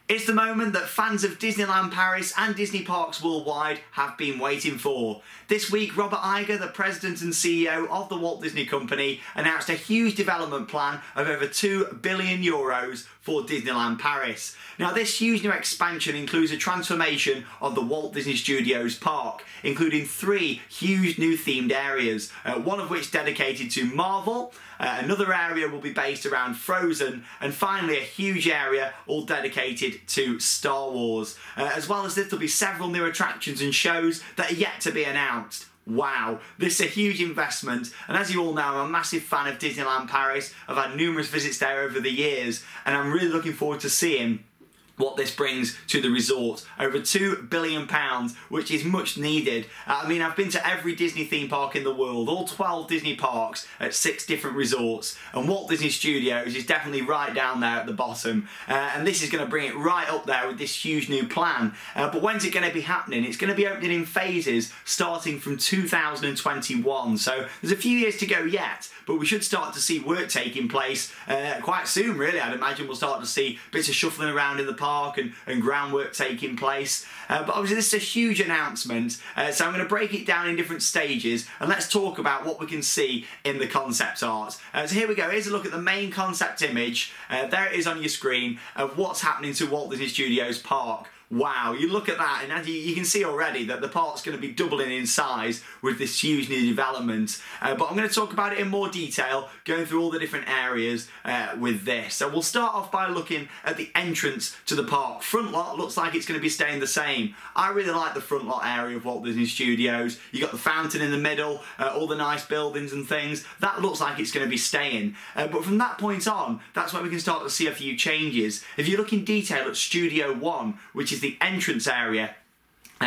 It's the moment that fans of Disneyland Paris and Disney parks worldwide have been waiting for. This week, Robert Iger, the president and CEO of the Walt Disney Company, announced a huge development plan of over €2 billion for Disneyland Paris. Now, this huge new expansion includes a transformation of the Walt Disney Studios park, including 3 huge new themed areas, one of which dedicated to Marvel, another area will be based around Frozen, and finally a huge area all dedicated to Star Wars. As well as this, there'll be several new attractions and shows that are yet to be announced. Wow, this is a huge investment, and as you all know, I'm a massive fan of Disneyland Paris. I've had numerous visits there over the years, and I'm really looking forward to seeing what this brings to the resort. Over £2 billion, which is much needed. I mean, I've been to every Disney theme park in the world, all 12 Disney parks at 6 different resorts, and Walt Disney Studios is definitely right down there at the bottom, and this is going to bring it right up there with this huge new plan. But when's it going to be happening? It's going to be opening in phases starting from 2021, so there's a few years to go yet, but we should start to see work taking place quite soon, really. I'd imagine we'll start to see bits of shuffling around in the park and groundwork taking place. But obviously this is a huge announcement, so I'm going to break it down in different stages, and let's talk about what we can see in the concept art. So here we go. Here's a look at the main concept image. There it is on your screen of what's happening to Walt Disney Studios Park. Wow, you look at that, and as you can see already that the park's going to be doubling in size with this huge new development. But I'm going to talk about it in more detail, going through all the different areas with this. So we'll start off by looking at the entrance to the park. Front lot looks like it's going to be staying the same. I really like the front lot area of Walt Disney Studios. You got the fountain in the middle, all the nice buildings and things. That looks like it's going to be staying. But from that point on, that's where we can start to see a few changes. If you look in detail at Studio 1, which is the entrance area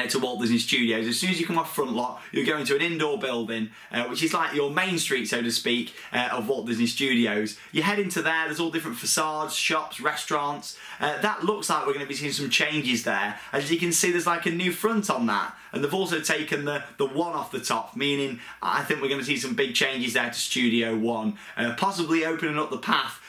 to Walt Disney Studios, as soon as you come off front lot, you're going to an indoor building, which is like your main street, so to speak, of Walt Disney Studios. You head into there, there's all different facades, shops, restaurants. That looks like we're going to be seeing some changes there. As you can see, there's like a new front on that, and they've also taken the one off the top, meaning I think we're going to see some big changes there to Studio 1, possibly opening up the path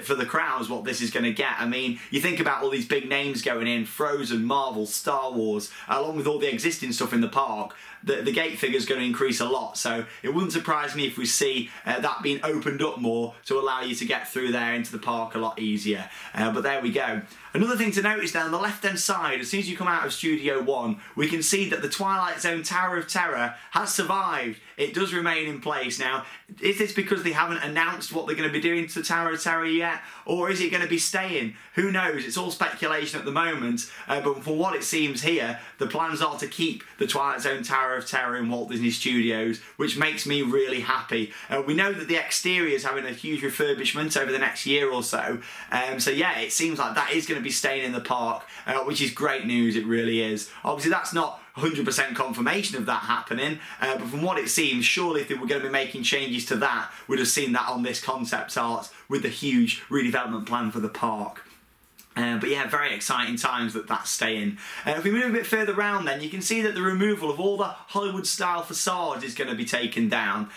for the crowds what this is going to get. I mean, you think about all these big names going in, Frozen, Marvel, Star Wars, along with all the existing stuff in the park, the gate figure is going to increase a lot, so it wouldn't surprise me if we see that being opened up more to allow you to get through there into the park a lot easier. But there we go. Another thing to notice down on the left hand side, as soon as you come out of Studio 1, we can see that the Twilight Zone Tower of Terror has survived. It does remain in place. Now, is this because they haven't announced what they're going to be doing to the Tower of Terror yet, or is it going to be staying? Who knows? It's all speculation at the moment, but from what it seems here, the plans are to keep the Twilight Zone Tower of Terror in Walt Disney Studios, which makes me really happy. We know that the exterior is having a huge refurbishment over the next year or so, so yeah, it seems like that is going to be staying in the park, which is great news. It really is. Obviously that's not 100% confirmation of that happening, but from what it seems, surely if they were going to be making changes to that, we'd have seen that on this concept art with the huge redevelopment plan for the park. But yeah, very exciting times that that's staying. If we move a bit further around then, you can see that the removal of all the Hollywood style facades is going to be taken down.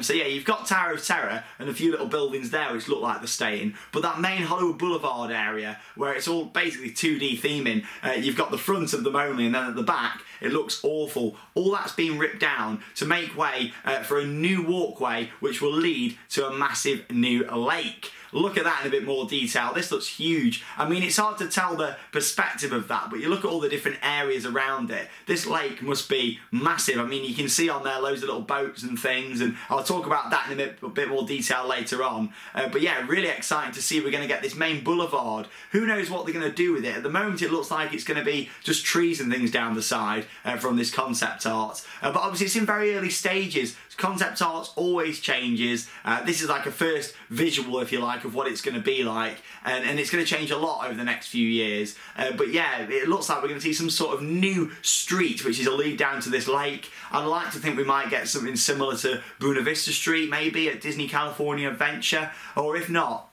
So yeah, you've got Tower of Terror and a few little buildings there which look like they're staying, but that main Hollywood Boulevard area where it's all basically 2D theming, you've got the front of them only, and then at the back it looks awful. All that's been ripped down to make way for a new walkway which will lead to a massive new lake. Look at that in a bit more detail. This looks huge. I mean, it's hard to tell the perspective of that, but you look at all the different areas around it. This lake must be massive. I mean, you can see on there loads of little boats and things, and I'll talk about that in a bit more detail later on. But yeah, really exciting to see we're going to get this main boulevard. Who knows what they're going to do with it? At the moment, it looks like it's going to be just trees and things down the side from this concept art. But obviously, it's in very early stages. Concept art always changes. This is like a first visual, if you like, of what it's going to be like, and it's going to change a lot over the next few years. But yeah, it looks like we're going to see some sort of new street which is a lead down to this lake. I'd like to think we might get something similar to Buena Vista Street maybe at Disney California Adventure, or if not,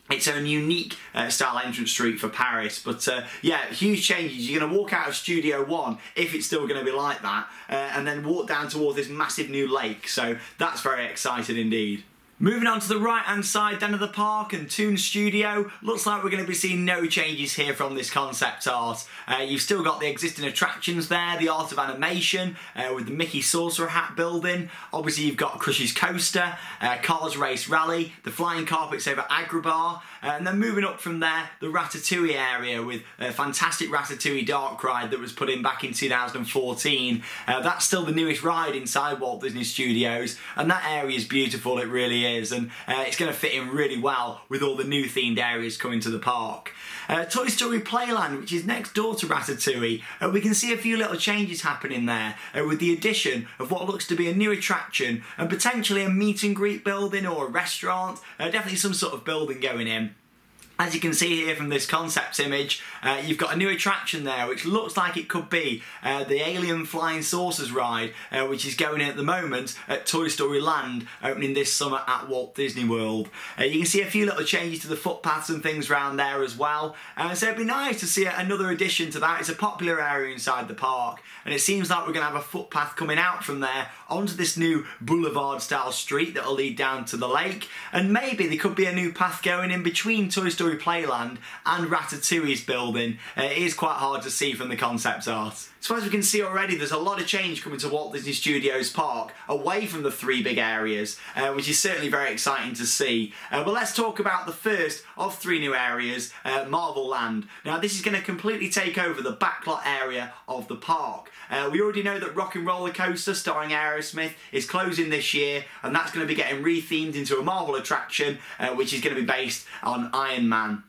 its own unique style entrance street for Paris. But yeah, huge changes. You're going to walk out of Studio 1, if it's still going to be like that, and then walk down towards this massive new lake. So that's very exciting indeed. Moving on to the right hand side down to the park and Toon Studio, looks like we're going to be seeing no changes here from this concept art. You've still got the existing attractions there, the art of animation with the Mickey Sorcerer Hat building. Obviously you've got Crush's Coaster, Cars Race Rally, the flying carpets over Agrabah, and then moving up from there, the Ratatouille area with a fantastic Ratatouille dark ride that was put in back in 2014. That's still the newest ride inside Walt Disney Studios, and that area is beautiful, it really is, and it's going to fit in really well with all the new themed areas coming to the park. Toy Story Playland, which is next door to Ratatouille, we can see a few little changes happening there with the addition of what looks to be a new attraction and potentially a meet and greet building or a restaurant, definitely some sort of building going in. As you can see here from this concept image, you've got a new attraction there which looks like it could be the Alien Flying Saucers ride, which is going in at the moment at Toy Story Land, opening this summer at Walt Disney World. You can see a few little changes to the footpaths and things around there as well, so it'd be nice to see another addition to that. It's a popular area inside the park, and it seems like we're going to have a footpath coming out from there onto this new boulevard style street that will lead down to the lake, and maybe there could be a new path going in between Toy Story Playland and Ratatouille's building. It is quite hard to see from the concept art. So as we can see already, there's a lot of change coming to Walt Disney Studios Park away from the three big areas, which is certainly very exciting to see. But let's talk about the first of three new areas, Marvel Land. Now this is going to completely take over the backlot area of the park. We already know that Rock 'n' Roller Coaster starring Aerosmith is closing this year, and that's going to be getting rethemed into a Marvel attraction, which is going to be based on Iron Man.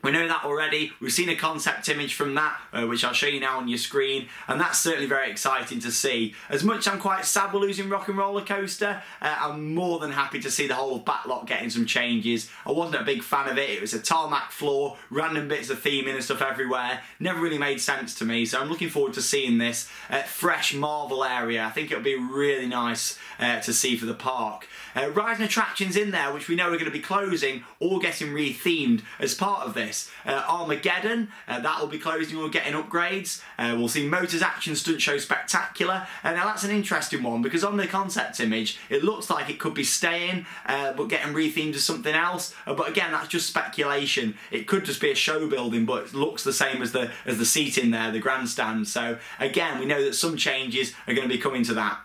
We know that already. We've seen a concept image from that, which I'll show you now on your screen, and that's certainly very exciting to see. As much as I'm quite sad we're losing Rock 'n' Roller Coaster, I'm more than happy to see the whole of Backlot getting some changes. I wasn't a big fan of it. It was a tarmac floor, random bits of theming and stuff everywhere. Never really made sense to me, so I'm looking forward to seeing this fresh Marvel area. I think it'll be really nice to see for the park. Rides and attractions in there, which we know are going to be closing or getting rethemed as part of this. Armageddon, that will be closing or getting upgrades. We'll see Motors Action Stunt Show Spectacular. Now that's an interesting one because on the concept image it looks like it could be staying but getting rethemed as something else. But again, that's just speculation. It could just be a show building, but it looks the same as the seating there, the grandstand. So again, we know that some changes are going to be coming to that.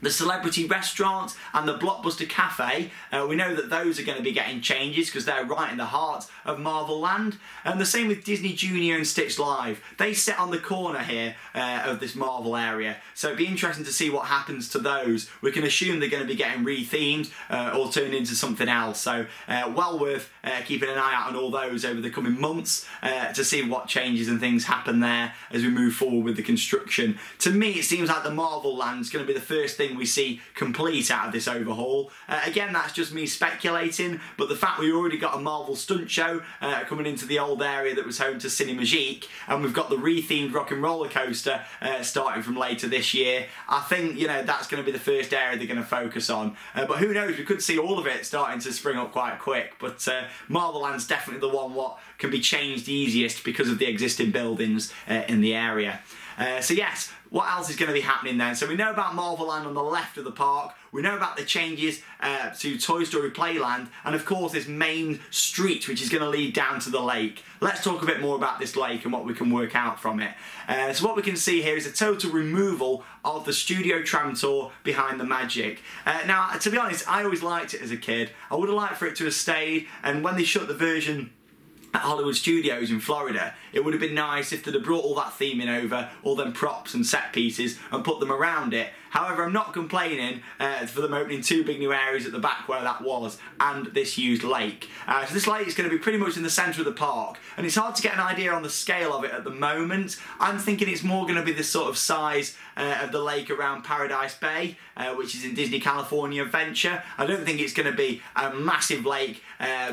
The Celebrity Restaurant and the Blockbuster Cafe, we know that those are going to be getting changes because they're right in the heart of Marvel Land. And the same with Disney Junior and Stitch Live. They sit on the corner here of this Marvel area, so it'd be interesting to see what happens to those. We can assume they're going to be getting rethemed or turned into something else, so well worth keeping an eye out on all those over the coming months to see what changes and things happen there as we move forward with the construction. To me, it seems like the Marvel Land's going to be the first thing we see complete out of this overhaul. Again, that's just me speculating, but the fact we already got a Marvel stunt show coming into the old area that was home to Cinemagique, and we've got the rethemed Rock 'n' Roller Coaster starting from later this year, I think, you know, that's going to be the first area they're going to focus on. But who knows, we could see all of it starting to spring up quite quick. But Marvel Land's definitely the one what can be changed easiest because of the existing buildings in the area. So yes, what else is going to be happening then? So we know about Marvel Land on the left of the park, we know about the changes to Toy Story Playland, and of course this main street which is going to lead down to the lake. Let's talk a bit more about this lake and what we can work out from it. So what we can see here is a total removal of the Studio Tram Tour behind the Magic. Now, to be honest, I always liked it as a kid. I would have liked for it to have stayed, and when they shut the version at Hollywood Studios in Florida, it would have been nice if they'd have brought all that theming over, all them props and set pieces, and put them around it. However, I'm not complaining for them opening two big new areas at the back where that was, and this used lake. So this lake is going to be pretty much in the centre of the park, and it's hard to get an idea on the scale of it at the moment. I'm thinking it's more going to be the sort of size of the lake around Paradise Bay, which is in Disney California Adventure. I don't think it's going to be a massive lake,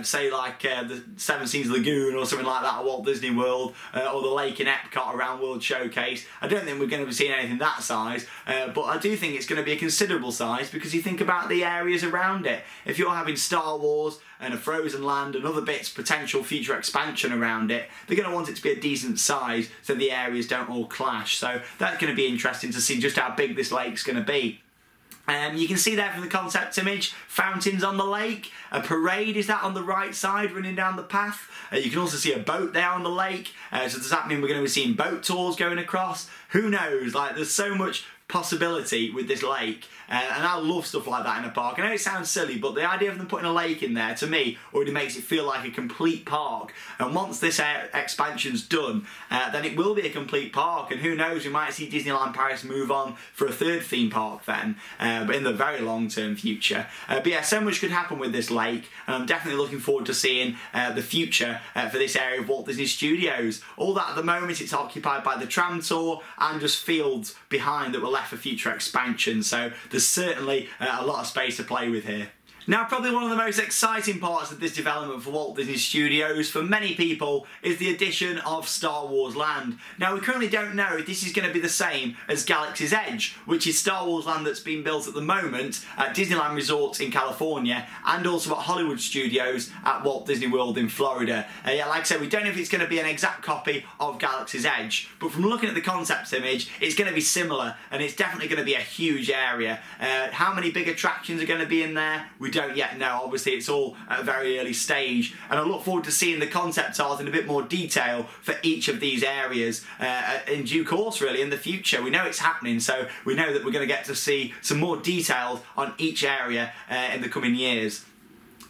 say like the Seven Seas Lagoon or something like that at Walt Disney World, or the lake in Epcot around World Showcase. I don't think we're going to be seeing anything that size, but I do think it's going to be a considerable size because you think about the areas around it. If you're having Star Wars and a Frozen Land and other bits, potential future expansion around it, they're going to want it to be a decent size so the areas don't all clash. So that's going to be interesting to see just how big this lake's going to be. You can see there from the concept image, fountains on the lake, a parade is that on the right side running down the path. You can also see a boat there on the lake, so does that mean we're going to be seeing boat tours going across? Who knows, like there's so much possibility with this lake, and I love stuff like that in a park. I know it sounds silly, but the idea of them putting a lake in there to me already makes it feel like a complete park, and once this expansion's done, then it will be a complete park, and who knows, we might see Disneyland Paris move on for a third theme park then, but in the very long term future. But yeah, so much could happen with this lake, and I'm definitely looking forward to seeing the future for this area of Walt Disney Studios. All that at the moment, it's occupied by the tram tour and just fields behind that will left for future expansion, so there's certainly a lot of space to play with here. Now, probably one of the most exciting parts of this development for Walt Disney Studios for many people is the addition of Star Wars Land. Now, we currently don't know if this is going to be the same as Galaxy's Edge, which is Star Wars Land that's being built at the moment at Disneyland Resorts in California and also at Hollywood Studios at Walt Disney World in Florida. Yeah, like I said, we don't know if it's going to be an exact copy of Galaxy's Edge, but from looking at the concept image, it's going to be similar, and it's definitely going to be a huge area. How many big attractions are going to be in there? We don't yet know. Obviously, it's all at a very early stage, and I look forward to seeing the concept art in a bit more detail for each of these areas in due course, really, in the future. We know it's happening, so we know that we're going to get to see some more details on each area in the coming years.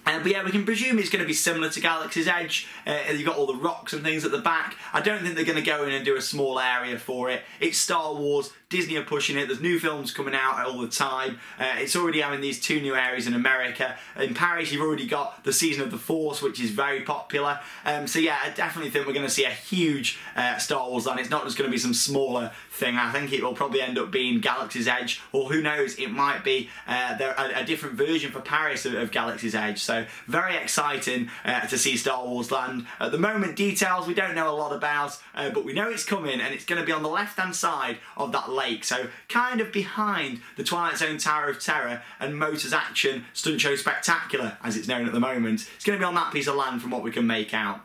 But yeah, we can presume it's going to be similar to Galaxy's Edge. You've got all the rocks and things at the back. I don't think they're going to go in and do a small area for it. It's Star Wars. Disney are pushing it. There's new films coming out all the time. It's already having these 2 new areas in America. In Paris, you've already got the Season of the Force, which is very popular. So yeah, I definitely think we're going to see a huge Star Wars land. It's not just going to be some smaller thing. I think it will probably end up being Galaxy's Edge, or who knows, it might be a different version for Paris of Galaxy's Edge. So very exciting to see Star Wars Land. At the moment, details we don't know a lot about, but we know it's coming, and it's going to be on the left-hand side of that lake, so kind of behind the Twilight Zone Tower of Terror and Motors Action Stunt Show Spectacular, as it's known at the moment. It's going to be on that piece of land from what we can make out.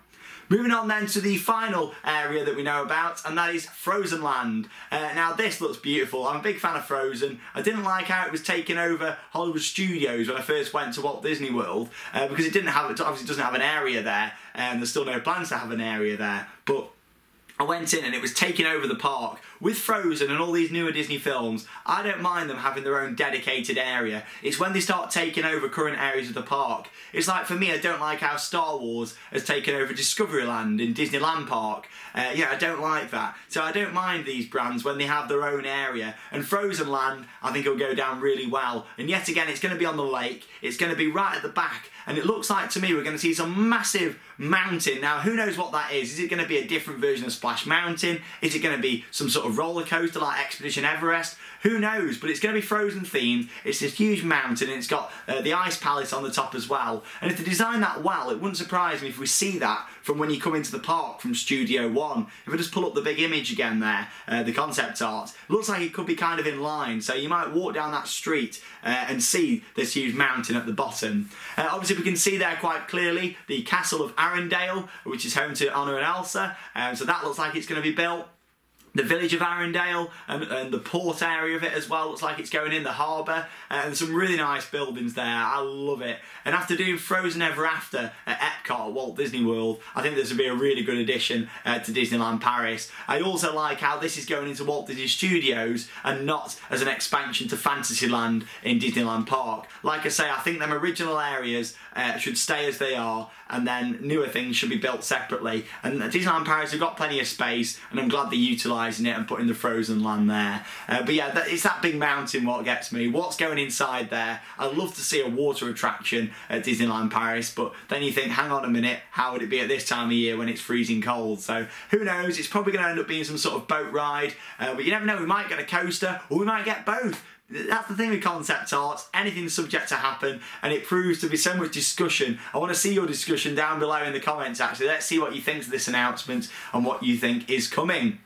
Moving on then to the final area that we know about, and that is Frozen Land. Now this looks beautiful. I'm a big fan of Frozen. I didn't like how it was taking over Hollywood Studios when I first went to Walt Disney World, because it obviously doesn't have an area there, and there's still no plans to have an area there. But I went in and it was taking over the park. With Frozen and all these newer Disney films, I don't mind them having their own dedicated area. It's when they start taking over current areas of the park. It's like, for me, I don't like how Star Wars has taken over Discoveryland in Disneyland Park. Yeah, I don't like that. So I don't mind these brands when they have their own area. And Frozen Land, I think it'll go down really well. And yet again, it's going to be on the lake. It's going to be right at the back. And it looks like, to me, we're going to see some massive mountain. Now, who knows what that is? Is it going to be a different version of Splash Mountain? Is it going to be some sort of roller coaster like Expedition Everest? Who knows? But it's going to be Frozen themed. It's this huge mountain, and it's got the Ice Palace on the top as well. And if they design that well, it wouldn't surprise me if we see that from when you come into the park from Studio One. If I just pull up the big image again there, the concept art, it looks like it could be kind of in line. So you might walk down that street and see this huge mountain at the bottom. Obviously, we can see there quite clearly the Castle of Arendelle, which is home to Anna and Elsa. So that looks like it's going to be built. The village of Arendelle and the port area of it as well looks like it's going in, the harbour, and some really nice buildings there. I love it. And after doing Frozen Ever After at Epcot at Walt Disney World, I think this would be a really good addition to Disneyland Paris. I also like how this is going into Walt Disney Studios and not as an expansion to Fantasyland in Disneyland Park. Like I say, I think them original areas should stay as they are, and then newer things should be built separately. And Disneyland Paris have got plenty of space, and I'm glad they utilise it and putting the Frozen Land there. But yeah, it's that big mountain what gets me. What's going inside there? I'd love to see a water attraction at Disneyland Paris, but then you think, hang on a minute, how would it be at this time of year when it's freezing cold? So who knows? It's probably going to end up being some sort of boat ride, but you never know, we might get a coaster, or we might get both. That's the thing with concept art, anything's subject to happen, and it proves to be so much discussion. I want to see your discussion down below in the comments actually. Let's see what you think of this announcement and what you think is coming.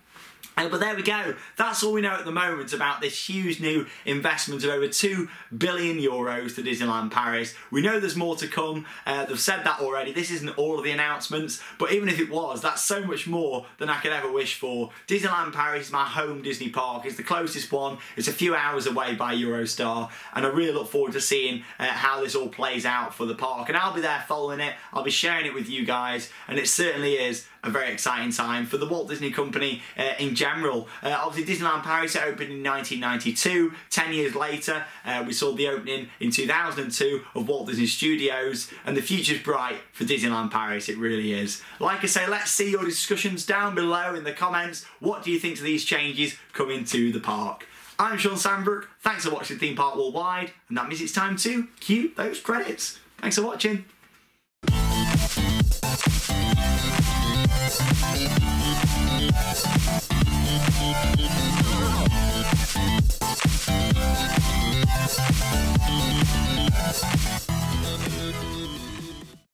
But there we go. That's all we know at the moment about this huge new investment of over €2 billion to Disneyland Paris. We know there's more to come. They've said that already. This isn't all of the announcements, but even if it was, that's so much more than I could ever wish for. Disneyland Paris is my home Disney park. It's the closest one. It's a few hours away by Eurostar, and I really look forward to seeing how this all plays out for the park. And I'll be there following it. I'll be sharing it with you guys, and it certainly is a very exciting time for the Walt Disney Company in general. Obviously Disneyland Paris opened in 1992. 10 years later we saw the opening in 2002 of Walt Disney Studios, and the future's bright for Disneyland Paris, it really is. Like I say, let's see your discussions down below in the comments. What do you think of these changes coming to the park? I'm Sean Sandbrook, thanks for watching Theme Park Worldwide, and that means it's time to cue those credits. Thanks for watching.